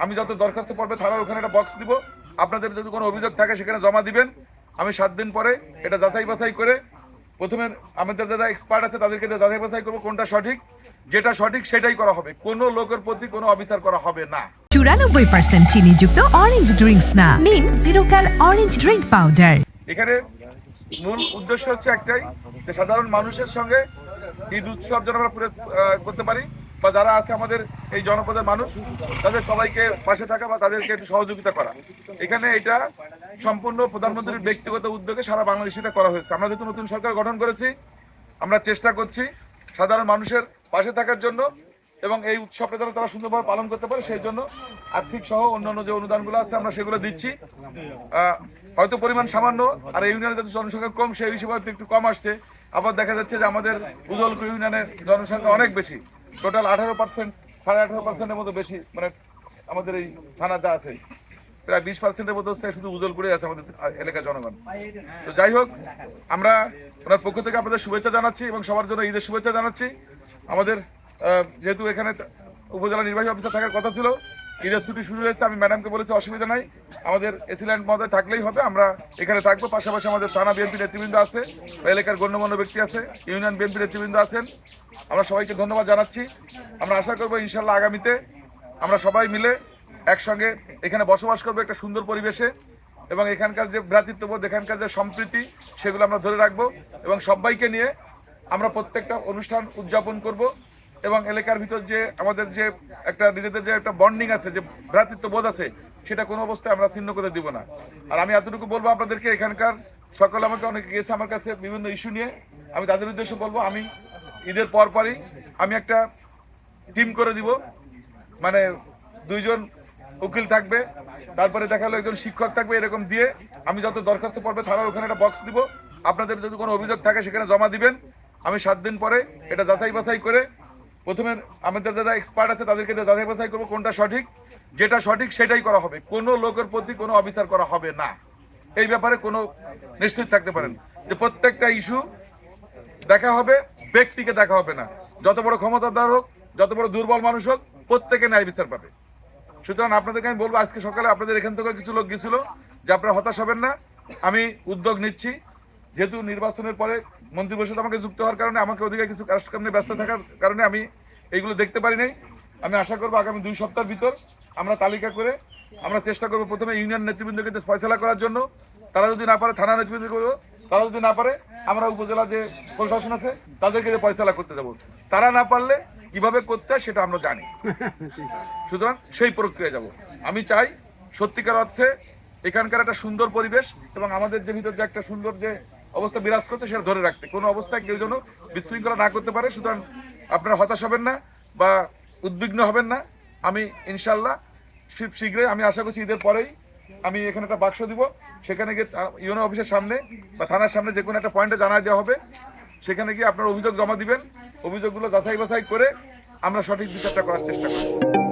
আমি যত দরখাস্ত পড়বে থানার ওখানে একটা বক্স দিব, আপনাদের যদি কোনো অভিযোগ থাকে সেখানে জমা দিবেন। আমি 7 দিন পরে এটা যাচাই বাছাই করে প্রথমে আমাদের যারা এক্সপার্ট আছে তাদেরকে যাচাই বাছাই করবো কোনটা সঠিক, যেটা সঠিক সেটাই করা হবে, কোনো লোকের প্রতি কোনো অবিচার করা হবে না। 94% চিনিযুক্ত অরেঞ্জ ড্রিঙ্কস না, নিন জিরো ক্যাল অরেঞ্জ ড্রিঙ্ক পাউডার। এখানে মূল উদ্দেশ্য হচ্ছে একটাই, যে সাধারণ মানুষের সঙ্গে ঈদ উৎসব যেন আমরা করতে পারি, বা যারা আছে আমাদের এই জনপদের মানুষ তাদের সবাইকে পাশে থাকা বা তাদেরকে একটু সহযোগিতা করা। এখানে এটা সম্পূর্ণ প্রধানমন্ত্রীর ব্যক্তিগত উদ্যোগে সারা বাংলাদেশে এটা করা হয়েছে। আমরা যেহেতু নতুন সরকার গঠন করেছি, আমরা চেষ্টা করছি সাধারণ মানুষের পাশে থাকার জন্য এবং এই উৎসবটা যেন তারা সুন্দরভাবে পালন করতে পারে সেই জন্য আর্থিক সহ অন্যান্য যে অনুদানগুলো আছে আমরা সেগুলো দিচ্ছি। হয়তো পরিমাণ সামান্য, আর এই ইউনিয়নের যাতে জনসংখ্যা কম সেই হিসেবে হয়তো একটু কম আসছে। আবার দেখা যাচ্ছে যে আমাদের উজলপুর ইউনিয়নের জনসংখ্যা অনেক বেশি, টোটাল 18%, 18.5%-এর মতো বেশি, মানে আমাদের এই থানা যা আছে প্রায় 20%-এর মতো হচ্ছে শুধু উজলপুরে আছে আমাদের এলাকার জনগণ। তো যাই হোক, আমরা ওনার পক্ষ থেকে আপনাদের শুভেচ্ছা জানাচ্ছি এবং সবার জন্য ঈদের শুভেচ্ছা জানাচ্ছি। আমাদের যেহেতু এখানে উপজেলা নির্বাহী অফিসার থাকার কথা ছিল, ঈদের ছুটি শুরু হয়েছে, আমি ম্যাডামকে বলেছি অসুবিধা নাই, আমাদের এসিল্যান্ড মহোদয় থাকলেই হবে, আমরা এখানে থাকবো। পাশাপাশি আমাদের থানা বিএনপি নেতৃবৃন্দ আছে, এলাকার গণ্যমান্য ব্যক্তি আছে, ইউনিয়ন বিএনপি নেতৃবৃন্দ আছেন, আমরা সবাইকে ধন্যবাদ জানাচ্ছি। আমরা আশা করবো ইনশাল্লাহ আগামীতে আমরা সবাই মিলে একসঙ্গে এখানে বসবাস করবো একটা সুন্দর পরিবেশে, এবং এখানকার যে ভ্রাতৃত্ববোধ, এখানকার যে সম্প্রীতি সেগুলো আমরা ধরে রাখবো এবং সবাইকে নিয়ে আমরা প্রত্যেকটা অনুষ্ঠান উদযাপন করব। এবং এলাকার ভিতর যে আমাদের যে একটা নিজেদের যে একটা বন্ডিং আছে, যে ভ্রাতৃত্ববোধ আছে, সেটা কোনো অবস্থায় আমরা ছিন্ন করে দিব না। আর আমি এতটুকু বলবো আপনাদেরকে, এখানকার সকলে আমাকে অনেকে গেছে আমার কাছে বিভিন্ন ইস্যু নিয়ে, আমি তাদের উদ্দেশ্যে বলবো আমি ঈদের পরই আমি একটা টিম করে দিব, মানে 2 জন উকিল থাকবে, তারপরে দেখা গেলো 1 জন শিক্ষক থাকবে, এরকম দিয়ে আমি যত দরখাস্ত পড়বে থানার ওখানে একটা বক্স দিব, আপনাদের যদি কোনো অভিযোগ থাকে সেখানে জমা দিবেন। আমি 7 দিন পরে এটা যাচাই বাছাই করে প্রথমে আমাদের যারা এক্সপার্ট আছে তাদেরকে যাচাই বাছাই করবো কোনটা সঠিক, যেটা সঠিক সেটাই করা হবে, কোনো লোকের প্রতি কোনো অবিচার করা হবে না। এই ব্যাপারে কোনো নিশ্চিত থাকতে পারেন যে প্রত্যেকটা ইস্যু দেখা হবে, ব্যক্তিকে দেখা হবে না। যত বড় ক্ষমতাধর হোক, যত বড় দুর্বল মানুষ হোক, প্রত্যেকে ন্যায় বিচার পাবে। সুতরাং আপনাদেরকে আমি বলবো, আজকে সকালে আপনাদের এখান থেকে কিছু লোক গেছিল, যে আপনারা হতাশ হবেন না, আমি উদ্যোগ নিচ্ছি। যেহেতু নির্বাচনের পরে মন্ত্রিপরিষদ আমাকে যুক্ত হওয়ার কারণে আমাকে ওদিকে কিছু কাজকর্ম নিয়ে ব্যস্ত থাকার কারণে আমি এইগুলো দেখতে পারি নাই। আমি আশা করবো আগামী 2 সপ্তাহের ভিতর আমরা তালিকা করে আমরা চেষ্টা করবো প্রথমে ইউনিয়ন নেতৃবৃন্দকে ফয়সালা করার জন্য, তারা যদি না পারে থানা নেতৃবৃন্দ করবো, তারা যদি না পারে আমরা উপজেলা যে প্রশাসন আছে তাদেরকে ফয়সালা করতে দেবো। তারা না পারলে কিভাবে করতে হয় সেটা আমরা জানি, সুতরাং সেই প্রক্রিয়া যাব। আমি চাই সত্যিকার অর্থে এখানকার একটা সুন্দর পরিবেশ এবং আমাদের যে ভিতর যে একটা সুন্দর যে অবস্থা বিরাজ করছে সেটা ধরে রাখতে, কোনো অবস্থায় কেউ যেন বিশৃঙ্খলা না করতে পারে। সুতরাং আপনারা হতাশ হবেন না বা উদ্বিগ্ন হবেন না। আমি ইনশাল্লাহ শীঘ্রই, আমি আশা করছি ঈদের পরেই আমি এখানে একটা বাক্স দিব, সেখানে গিয়ে ইউনো অফিসের সামনে বা থানার সামনে যে কোনো একটা পয়েন্টে জানা দেওয়া হবে, সেখানে গিয়ে আপনারা অভিযোগ জমা দিবেন। অভিযোগগুলো যাচাই বাছাই করে আমরা সঠিক বিচারটা করার চেষ্টা করব।